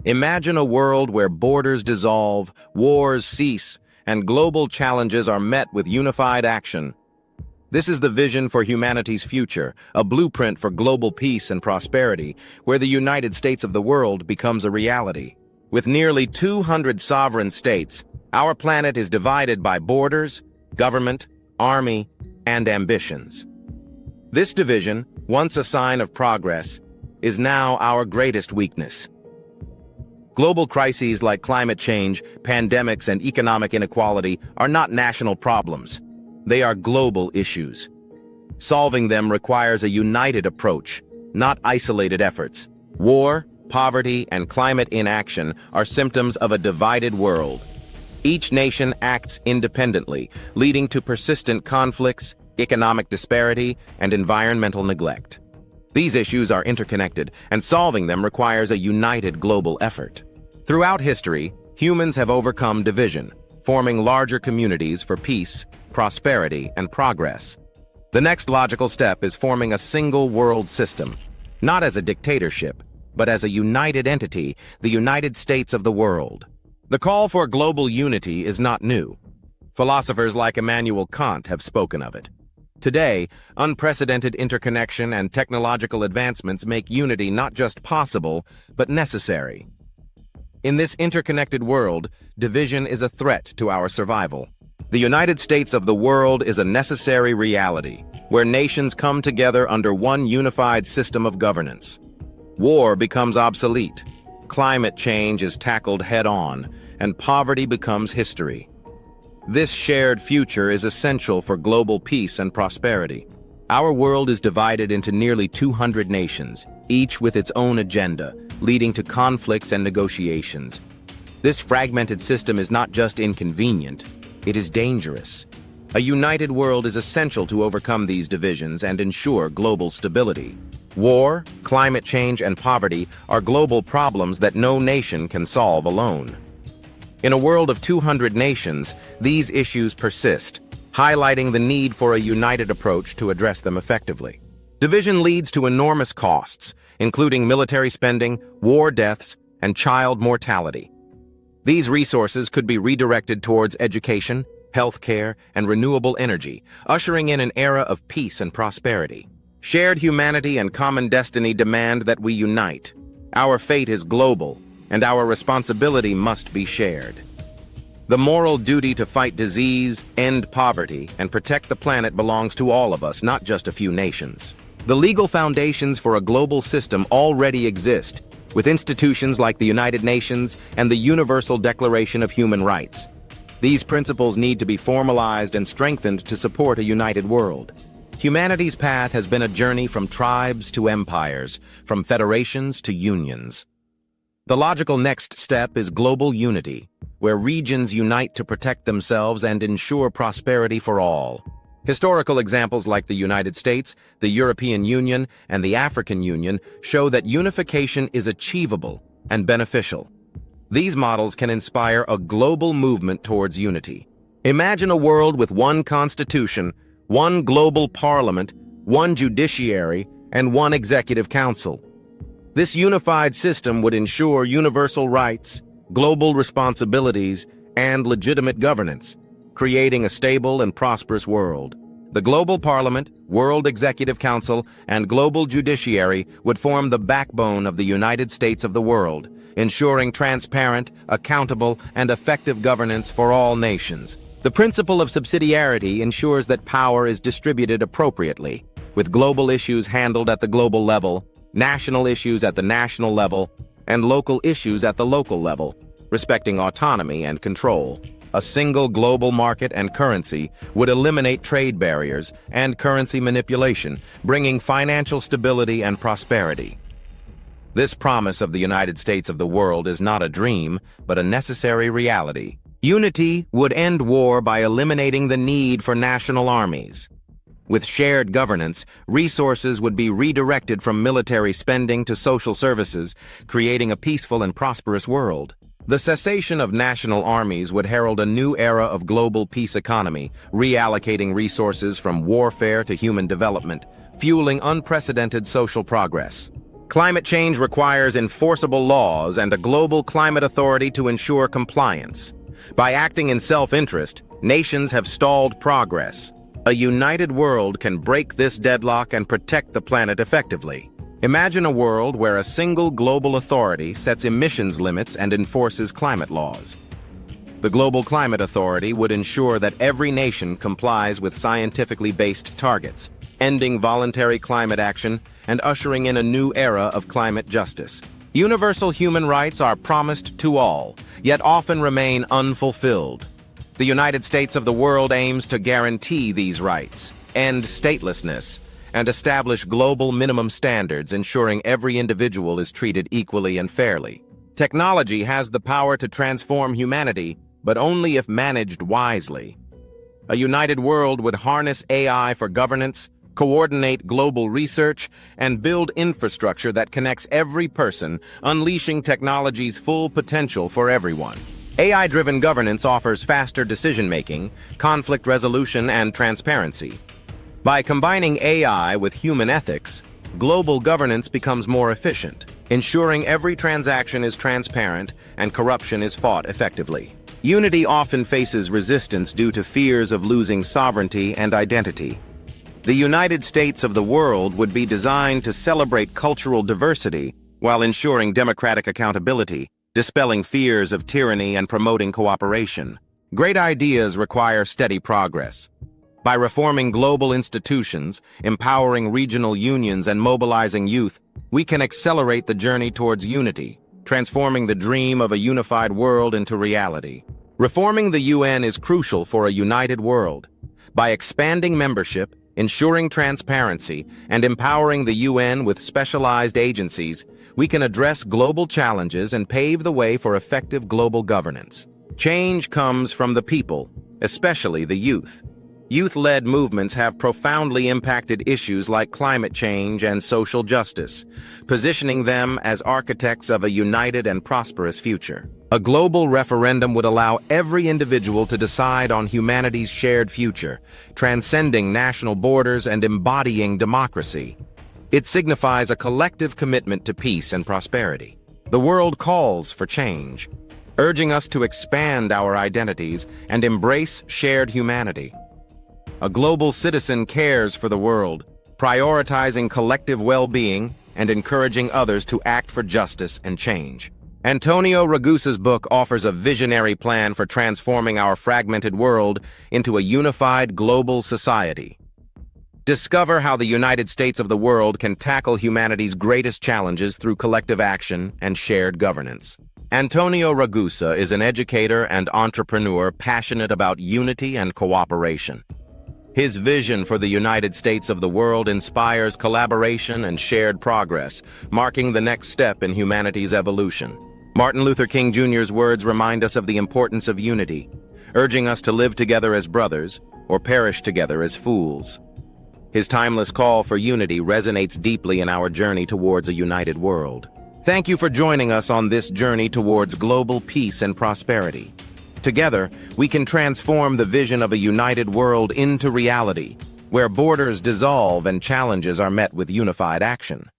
Imagine a world where borders dissolve, wars cease, and global challenges are met with unified action. This is the vision for humanity's future, a blueprint for global peace and prosperity, where the United States of the world becomes a reality. With nearly 200 sovereign states, our planet is divided by borders, government, army, and ambitions. This division, once a sign of progress, is now our greatest weakness. Global crises like climate change, pandemics, and economic inequality are not national problems. They are global issues. Solving them requires a united approach, not isolated efforts. War, poverty, and climate inaction are symptoms of a divided world. Each nation acts independently, leading to persistent conflicts, economic disparity, and environmental neglect. These issues are interconnected, and solving them requires a united global effort. Throughout history, humans have overcome division, forming larger communities for peace, prosperity, and progress. The next logical step is forming a single world system, not as a dictatorship, but as a united entity, the United States of the world. The call for global unity is not new. Philosophers like Immanuel Kant have spoken of it. Today, unprecedented interconnection and technological advancements make unity not just possible, but necessary. In this interconnected world, division is a threat to our survival. The United States of the world is a necessary reality, where nations come together under one unified system of governance. War becomes obsolete, climate change is tackled head-on, and poverty becomes history. This shared future is essential for global peace and prosperity. Our world is divided into nearly 200 nations, each with its own agenda, leading to conflicts and negotiations. This fragmented system is not just inconvenient, it is dangerous. A united world is essential to overcome these divisions and ensure global stability. War, climate change, and poverty are global problems that no nation can solve alone. In a world of 200 nations, these issues persist, highlighting the need for a united approach to address them effectively. Division leads to enormous costs, including military spending, war deaths, and child mortality. These resources could be redirected towards education, healthcare, and renewable energy, ushering in an era of peace and prosperity. Shared humanity and common destiny demand that we unite. Our fate is global, and our responsibility must be shared. The moral duty to fight disease, end poverty, and protect the planet belongs to all of us, not just a few nations. The legal foundations for a global system already exist, with institutions like the United Nations and the Universal Declaration of Human Rights. These principles need to be formalized and strengthened to support a united world. Humanity's path has been a journey from tribes to empires, from federations to unions. The logical next step is global unity, where regions unite to protect themselves and ensure prosperity for all. Historical examples like the United States, the European Union, and the African Union show that unification is achievable and beneficial. These models can inspire a global movement towards unity. Imagine a world with one constitution, one global parliament, one judiciary, and one executive council. This unified system would ensure universal rights, global responsibilities, and legitimate governance, creating a stable and prosperous world. The Global Parliament, World Executive Council, and Global Judiciary would form the backbone of the United States of the world, ensuring transparent, accountable, and effective governance for all nations. The principle of subsidiarity ensures that power is distributed appropriately, with global issues handled at the global level, national issues at the national level, and local issues at the local level, respecting autonomy and control. A single global market and currency would eliminate trade barriers and currency manipulation, bringing financial stability and prosperity. This promise of the United States of the world is not a dream, but a necessary reality. Unity would end war by eliminating the need for national armies. With shared governance, resources would be redirected from military spending to social services, creating a peaceful and prosperous world. The cessation of national armies would herald a new era of global peace economy, reallocating resources from warfare to human development, fueling unprecedented social progress. Climate change requires enforceable laws and a global climate authority to ensure compliance. By acting in self-interest, nations have stalled progress. A united world can break this deadlock and protect the planet effectively. Imagine a world where a single global authority sets emissions limits and enforces climate laws. The Global Climate Authority would ensure that every nation complies with scientifically based targets, ending voluntary climate action and ushering in a new era of climate justice. Universal human rights are promised to all, yet often remain unfulfilled. The United States of the world aims to guarantee these rights, end statelessness, and establish global minimum standards ensuring every individual is treated equally and fairly. Technology has the power to transform humanity, but only if managed wisely. A united world would harness AI for governance, coordinate global research, and build infrastructure that connects every person, unleashing technology's full potential for everyone. AI-driven governance offers faster decision-making, conflict resolution, and transparency. By combining AI with human ethics, global governance becomes more efficient, ensuring every transaction is transparent and corruption is fought effectively. Unity often faces resistance due to fears of losing sovereignty and identity. The United States of the world would be designed to celebrate cultural diversity while ensuring democratic accountability, dispelling fears of tyranny and promoting cooperation. Great ideas require steady progress. By reforming global institutions, empowering regional unions, and mobilizing youth, we can accelerate the journey towards unity, transforming the dream of a unified world into reality. Reforming the UN is crucial for a united world. By expanding membership, ensuring transparency, and empowering the UN with specialized agencies, we can address global challenges and pave the way for effective global governance. Change comes from the people, especially the youth. Youth-led movements have profoundly impacted issues like climate change and social justice, positioning them as architects of a united and prosperous future. A global referendum would allow every individual to decide on humanity's shared future, transcending national borders and embodying democracy. It signifies a collective commitment to peace and prosperity. The world calls for change, urging us to expand our identities and embrace shared humanity. A global citizen cares for the world, prioritizing collective well-being and encouraging others to act for justice and change. Antonio Ragusa's book offers a visionary plan for transforming our fragmented world into a unified global society. Discover how the United States of the world can tackle humanity's greatest challenges through collective action and shared governance. Antonio Ragusa is an educator and entrepreneur passionate about unity and cooperation. His vision for the United States of the world inspires collaboration and shared progress, marking the next step in humanity's evolution. Martin Luther King Jr.'s words remind us of the importance of unity, urging us to live together as brothers or perish together as fools. His timeless call for unity resonates deeply in our journey towards a united world. Thank you for joining us on this journey towards global peace and prosperity. Together, we can transform the vision of a united world into reality, where borders dissolve and challenges are met with unified action.